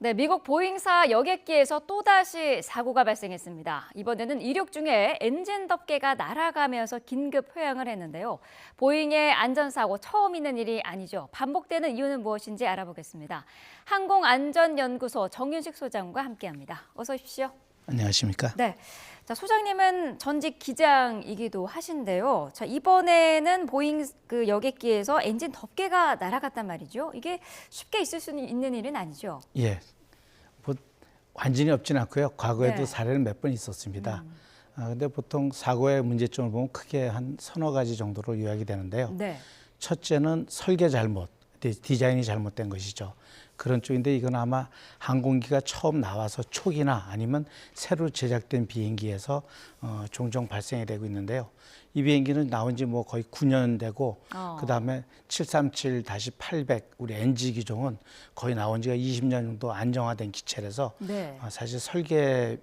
네, 미국 보잉사 여객기에서 또다시 사고가 발생했습니다. 이번에는 이륙 중에 엔진 덮개가 날아가면서 긴급 회항을 했는데요. 보잉의 안전사고 처음 있는 일이 아니죠. 반복되는 이유는 무엇인지 알아보겠습니다. 항공안전연구소 정윤식 소장과 함께합니다. 어서 오십시오. 안녕하십니까? 네. 자, 소장님은 전직 기장이기도 하신데요. 자, 이번에는 보잉 여객기에서 엔진 덮개가 날아갔단 말이죠. 이게 쉽게 있을 수 있는 일은 아니죠. 예, 뭐 완전히 없진 않고요. 과거에도 네. 사례는 몇 번 있었습니다. 근데 보통 사고의 문제점을 보면 크게 한 서너 가지 정도로 요약이 되는데요. 네. 첫째는 설계 잘못, 디자인이 잘못된 것이죠. 그런 쪽인데 이건 아마 항공기가 처음 나와서 초기나 아니면 새로 제작된 비행기에서 종종 발생이 되고 있는데요. 이 비행기는 나온 지 뭐 거의 9년 되고 그다음에 737-800 우리 NG 기종은 거의 나온 지가 20년 정도 안정화된 기체라서 네. 사실 설계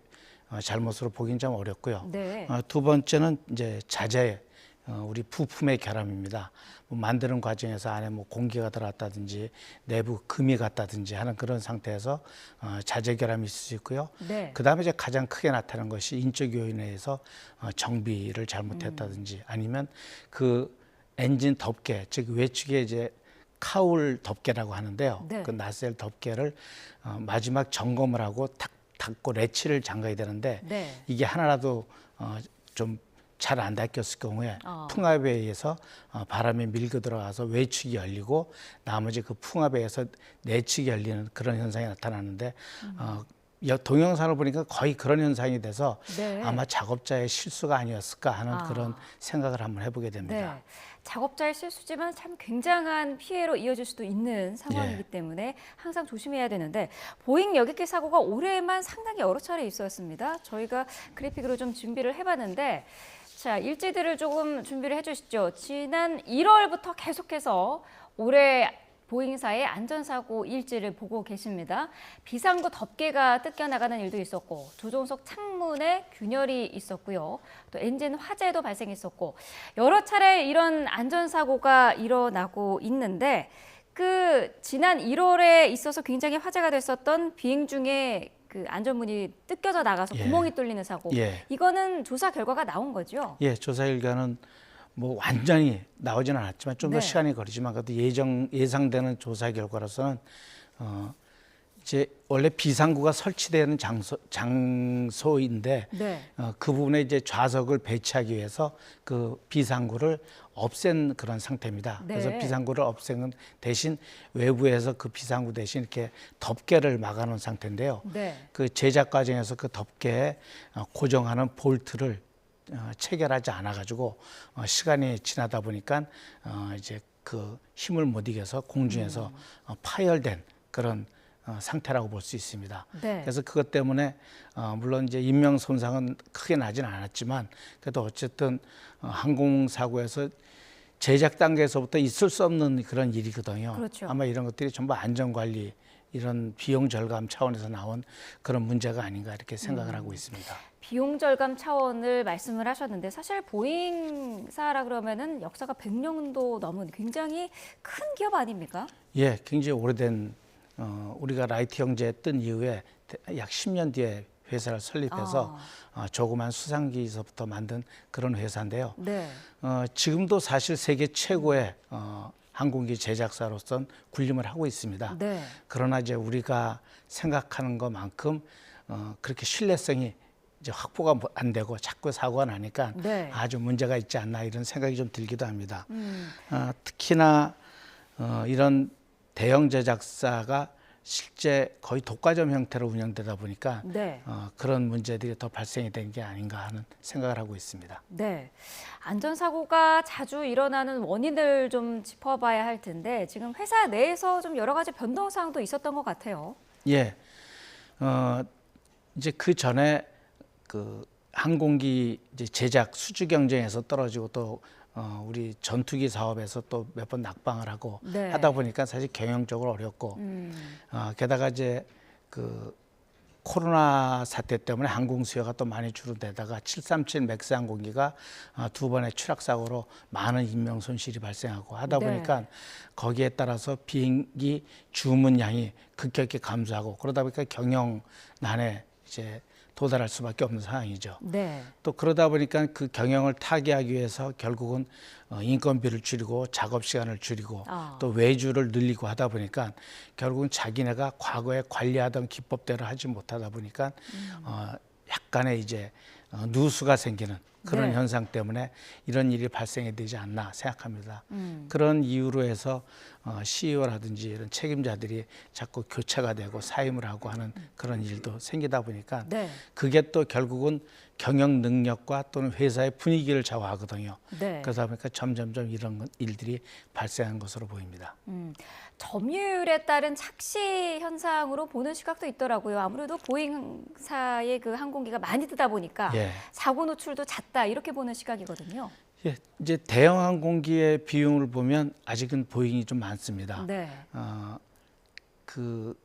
잘못으로 보기는 좀 어렵고요. 네. 두 번째는 이제 자재 우리 부품의 결함입니다. 뭐 만드는 과정에서 안에 뭐 공기가 들어갔다든지 내부 금이 갔다든지 하는 그런 상태에서 자재 결함이 있을 수 있고요. 네. 그다음에 이제 가장 크게 나타나는 것이 인적 요인에 의해서 정비를 잘못했다든지 아니면 그 엔진 덮개 즉 외측에 이제 카울 덮개라고 하는데요. 네. 그 나셀 덮개를 마지막 점검을 하고 탁 닫고 레치를 잠가야 되는데 네. 이게 하나라도 좀 잘 안 닫혔을 경우에 풍압에 의해서 바람이 밀고 들어가서 외측이 열리고 나머지 그 풍압에 의해서 내측이 열리는 그런 현상이 나타나는데 동영상을 보니까 거의 그런 현상이 돼서 네. 아마 작업자의 실수가 아니었을까 하는 그런 생각을 한번 해보게 됩니다. 네. 작업자의 실수지만 참 굉장한 피해로 이어질 수도 있는 상황이기 때문에 항상 조심해야 되는데 보잉 여객기 사고가 올해만 상당히 여러 차례 있었습니다. 저희가 그래픽으로 좀 준비를 해봤는데 자, 일지들을 조금 준비를 해주시죠. 지난 1월부터 계속해서 올해 보잉사의 안전사고 일지를 보고 계십니다. 비상구 덮개가 뜯겨나가는 일도 있었고 조종석 창문에 균열이 있었고요. 또 엔진 화재도 발생했었고 여러 차례 이런 안전사고가 일어나고 있는데 지난 1월에 있어서 굉장히 화제가 됐었던 비행 중에 그 안전문이 뜯겨져 나가서 구멍이 뚫리는 사고 이거는 조사 결과가 나온 거죠? 예, 조사 결과는 뭐 완전히 나오지는 않았지만 좀 더 시간이 걸리지만 그래도 예상되는 조사 결과로서는 이제 원래 비상구가 설치되는 장소인데 그 부분에 이제 좌석을 배치하기 위해서 그 비상구를 없앤 그런 상태입니다. 그래서 비상구를 없앤 대신 외부에서 그 비상구 대신 이렇게 덮개를 막아놓은 상태인데요. 그 제작 과정에서 그 덮개에 고정하는 볼트를 체결하지 않아가지고 시간이 지나다 보니까 이제 그 힘을 못 이겨서 공중에서 파열된 그런 상태라고 볼 수 있습니다. 그래서 그것 때문에 물론 이제 인명 손상은 크게 나진 않았지만 그래도 어쨌든 항공사고에서 제작 단계에서부터 있을 수 없는 그런 일이거든요. 그렇죠. 아마 이런 것들이 전부 안전관리 이런 비용 절감 차원에서 나온 그런 문제가 아닌가 이렇게 생각을 하고 있습니다. 비용 절감 차원을 말씀을 하셨는데 사실 보잉사라 그러면은 역사가 100년도 넘은 굉장히 큰 기업 아닙니까? 예, 굉장히 오래된 우리가 라이트 형제 뜬 이후에 약 10년 뒤에 회사를 설립해서 조그만 수상기에서부터 만든 그런 회사인데요. 지금도 사실 세계 최고의 항공기 제작사로선 군림을 하고 있습니다. 그러나 이제 우리가 생각하는 것만큼 그렇게 신뢰성이 이제 확보가 안 되고 자꾸 사고가 나니까 아주 문제가 있지 않나 이런 생각이 좀 들기도 합니다. 특히나 이런 대형 제작사가 실제 거의 독과점 형태로 운영되다 보니까 그런 문제들이 더 발생이 된 게 아닌가 하는 생각을 하고 있습니다. 네, 안전사고가 자주 일어나는 원인을 좀 짚어봐야 할 텐데 지금 회사 내에서 좀 여러 가지 변동사항도 있었던 것 같아요. 예, 이제 그 전에 그 항공기 이제 제작 수주 경쟁에서 떨어지고 또 우리 전투기 사업에서 또 몇 번 낙방을 하고 하다 보니까 사실 경영적으로 어렵고 게다가 이제 그 코로나 사태 때문에 항공 수요가 또 많이 줄어들다가 737 맥스 항공기가 두 번의 추락 사고로 많은 인명 손실이 발생하고 하다 보니까 거기에 따라서 비행기 주문량이 급격히 감소하고 그러다 보니까 경영난에 이제 도달할 수밖에 없는 상황이죠. 네. 또 그러다 보니까 그 경영을 타개하기 위해서 결국은 인건비를 줄이고 작업 시간을 줄이고 또 외주를 늘리고 하다 보니까 결국은 자기네가 과거에 관리하던 기법대로 하지 못하다 보니까 약간의 이제 누수가 생기는 그런 현상 때문에 이런 일이 발생이 되지 않나 생각합니다. 그런 이유로 해서 CEO라든지 이런 책임자들이 자꾸 교체가 되고 사임을 하고 하는 그런 일도 생기다 보니까 그게 또 결국은 경영 능력과 또는 회사의 분위기를 좌우하거든요. 그러다 보니까 점점점 이런 일들이 발생한 것으로 보입니다. 점유율에 따른 착시 현상으로 보는 시각도 있더라고요. 아무래도 보잉사의 그 항공기가 많이 뜨다 보니까 사고 노출도 잦다 이렇게 보는 시각이거든요. 예, 이제 대형 항공기의 비용을 보면 아직은 보잉이 좀 많습니다. 그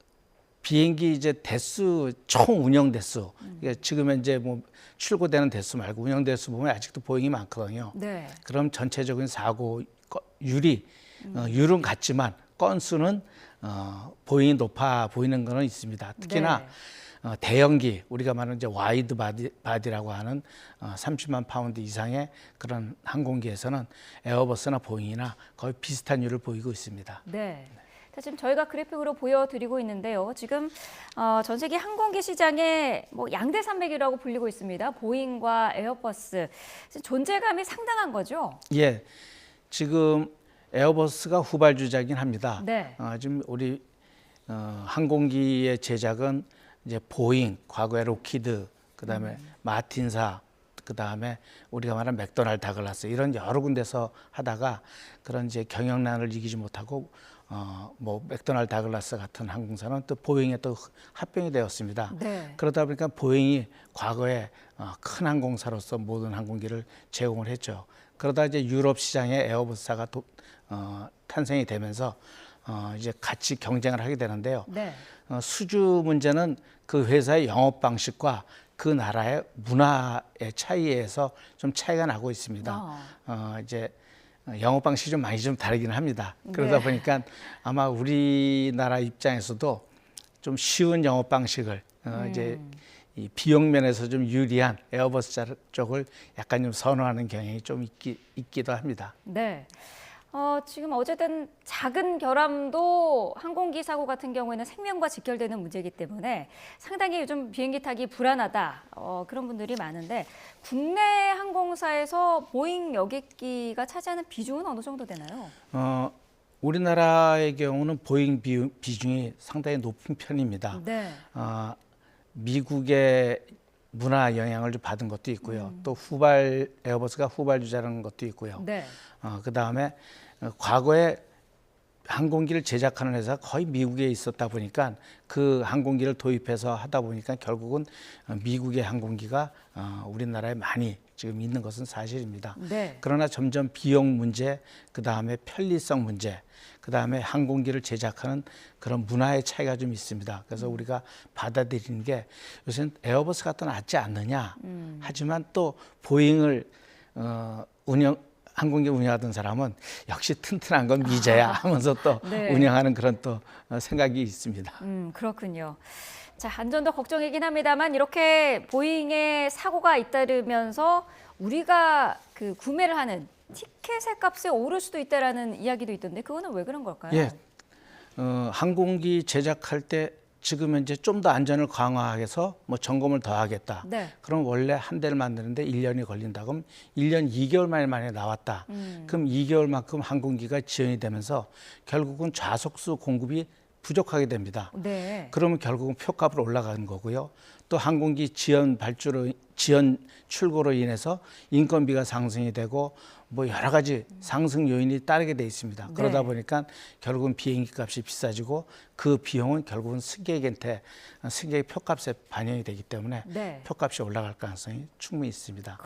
비행기 이제 대수 총 운영 대수 지금 현재 뭐 출고되는 대수 말고 운영 대수 보면 아직도 보잉이 많거든요. 그럼 전체적인 사고 율은 같지만 건수는 보잉이 높아 보이는 거는 있습니다. 특히나 대형기 우리가 말하는 이제 와이드 바디라고 하는 30만 파운드 이상의 그런 항공기에서는 에어버스나 보잉이나 거의 비슷한 율을 보이고 있습니다. 지금 저희가 그래픽으로 보여드리고 있는데요. 지금 전 세계 항공기 시장의 뭐 양대 산맥이라고 불리고 있습니다. 보잉과 에어버스 존재감이 상당한 거죠? 예, 지금 에어버스가 후발주자긴 합니다. 지금 우리 항공기의 제작은 이제 보잉, 과거에 로키드, 그다음에 마틴사, 그다음에 우리가 말하는 맥도날드 다글라스 이런 여러 군데서 하다가 그런 이제 경영난을 이기지 못하고 뭐 맥도날드 다글라스 같은 항공사는 또 보잉에 또 합병이 되었습니다. 그러다 보니까 보잉이 과거에 큰 항공사로서 모든 항공기를 제공을 했죠. 그러다 이제 유럽 시장에 에어버스사가 탄생이 되면서 이제 같이 경쟁을 하게 되는데요. 수주 문제는 그 회사의 영업 방식과 그 나라의 문화의 차이에서 좀 차이가 나고 있습니다. 이제 영업 방식이 좀 많이 좀 다르기는 합니다. 그러다 보니까 아마 우리나라 입장에서도 좀 쉬운 영업 방식을 이제 이 비용 면에서 좀 유리한 에어버스 쪽을 약간 좀 선호하는 경향이 좀 있기도 합니다. 지금 어쨌든 작은 결함도 항공기 사고 같은 경우에는 생명과 직결되는 문제이기 때문에 상당히 요즘 비행기 타기 불안하다 그런 분들이 많은데 국내 항공사에서 보잉 여객기가 차지하는 비중은 어느 정도 되나요? 우리나라의 경우는 보잉 비중이 상당히 높은 편입니다. 미국의 문화 영향을 좀 받은 것도 있고요. 또 에어버스가 후발주자라는 것도 있고요. 그다음에 과거에 항공기를 제작하는 회사가 거의 미국에 있었다 보니까 그 항공기를 도입해서 하다 보니까 결국은 미국의 항공기가 우리나라에 많이 지금 있는 것은 사실입니다. 그러나 점점 비용 문제, 그다음에 편리성 문제, 그다음에 항공기를 제작하는 그런 문화의 차이가 좀 있습니다. 그래서 우리가 받아들이는 게 요새는 에어버스가 더 낫지 않느냐. 하지만 또 보잉을 항공기 운영하던 사람은 역시 튼튼한 건 미제야 하면서 또 운영하는 그런 또 생각이 있습니다. 그렇군요. 자, 안전도 걱정이긴 합니다만 이렇게 보잉에 사고가 잇따르면서 우리가 그 구매를 하는 티켓의 값이 오를 수도 있다라는 이야기도 있던데 그거는 왜 그런 걸까요? 항공기 제작할 때 지금 현재 좀 더 안전을 강화해서 뭐 점검을 더 하겠다. 그럼 원래 한 대를 만드는데 1년이 걸린다. 그럼 1년 2개월 만에 나왔다. 그럼 2개월만큼 항공기가 지연이 되면서 결국은 좌석수 공급이 부족하게 됩니다. 그러면 결국은 표값으로 올라가는 거고요. 또 항공기 지연 출고로 인해서 인건비가 상승이 되고 뭐 여러 가지 상승 요인이 따르게 돼 있습니다. 그러다 보니까 결국은 비행기 값이 비싸지고 그 비용은 결국은 승객의 표값에 반영이 되기 때문에 표값이 올라갈 가능성이 충분히 있습니다.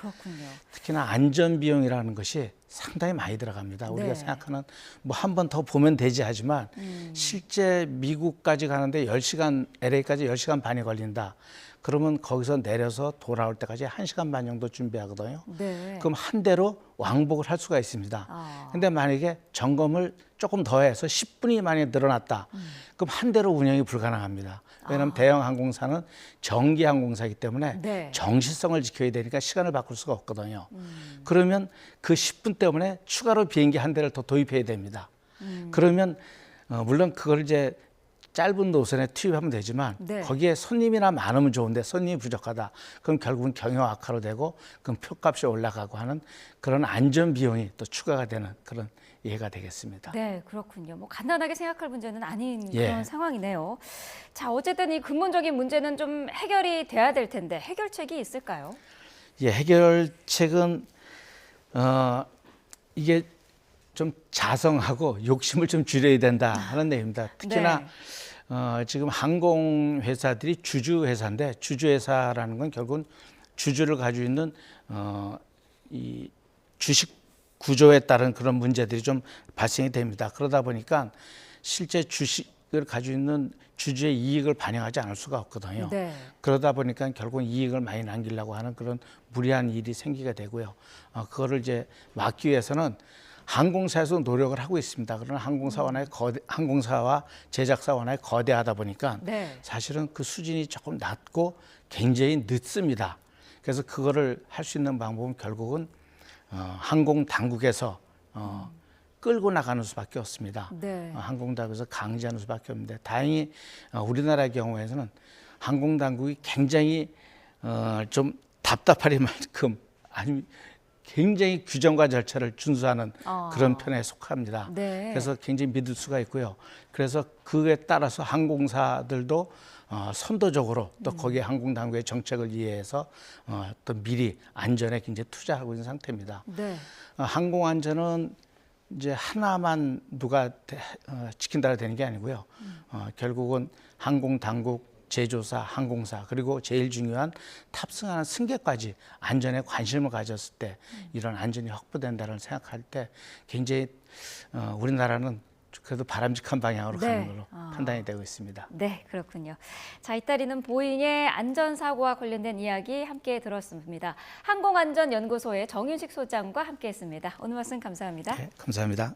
특히나 안전 비용이라는 것이 상당히 많이 들어갑니다. 우리가 네. 생각하는 뭐 한 번 더 보면 되지 하지만 실제 미국까지 가는데 10시간, LA까지 10시간 반이 걸린다. 그러면 거기서 내려서 돌아올 때까지 1시간 반 정도 준비하거든요. 네. 그럼 한 대로 왕복을 할 수가 있습니다. 아. 근데 만약에 점검을 조금 더 해서 10분이 만약에 늘어났다. 그럼 한 대로 운영이 불가능합니다. 왜냐하면 대형 항공사는 정기 항공사이기 때문에 네. 정시성을 지켜야 되니까 시간을 바꿀 수가 없거든요. 그러면 그 10분 때문에 추가로 비행기 한 대를 더 도입해야 됩니다. 그러면 물론 그걸 이제 짧은 노선에 투입하면 되지만 네. 거기에 손님이나 많으면 좋은데 손님이 부족하다. 그럼 결국은 경영 악화로 되고 그럼 표값이 올라가고 하는 그런 안전 비용이 또 추가가 되는 그런 예가 되겠습니다. 네, 그렇군요. 뭐 간단하게 생각할 문제는 아닌 예. 그런 상황이네요. 자, 어쨌든 이 근본적인 문제는 좀 해결이 돼야 될 텐데 해결책이 있을까요? 예, 해결책은 이게 좀 자성하고 욕심을 좀 줄여야 된다 하는 내용입니다. 특히나 네. 지금 항공 회사들이 주주 회사인데 주주 회사라는 건 결국은 주주를 가지고 있는 이 주식 구조에 따른 그런 문제들이 좀 발생이 됩니다. 그러다 보니까 실제 주식을 가지고 있는 주주의 이익을 반영하지 않을 수가 없거든요. 네. 그러다 보니까 결국은 이익을 많이 남기려고 하는 그런 무리한 일이 생기게 되고요. 그거를 이제 막기 위해서는 항공사에서 노력을 하고 있습니다. 그러나 항공사와 제작사원의 거대하다 보니까 네. 사실은 그 수준이 조금 낮고 굉장히 늦습니다. 그래서 그거를 할 수 있는 방법은 결국은 항공 당국에서 끌고 나가는 수밖에 없습니다. 네. 항공 당국에서 강제하는 수밖에 없는데 다행히 우리나라의 경우에는 항공 당국이 굉장히 좀 답답하리만큼 아니 굉장히 규정과 절차를 준수하는 그런 편에 속합니다. 네. 그래서 굉장히 믿을 수가 있고요. 그래서 그에 따라서 항공사들도 선도적으로 또 거기에 항공 당국의 정책을 이해해서 또 미리 안전에 굉장히 투자하고 있는 상태입니다. 네. 항공 안전은 이제 하나만 누가 지킨다고 되는 게 아니고요. 결국은 항공 당국, 제조사, 항공사 그리고 제일 중요한 탑승하는 승객까지 안전에 관심을 가졌을 때 이런 안전이 확보된다는 생각할 때 굉장히 우리나라는 그래도 바람직한 방향으로 네. 가는 걸로 판단이 되고 있습니다. 네, 그렇군요. 자, 이따리는 보잉의 안전사고와 관련된 이야기 함께 들었습니다. 항공안전연구소의 정윤식 소장과 함께했습니다. 오늘 말씀 감사합니다. 네, 감사합니다.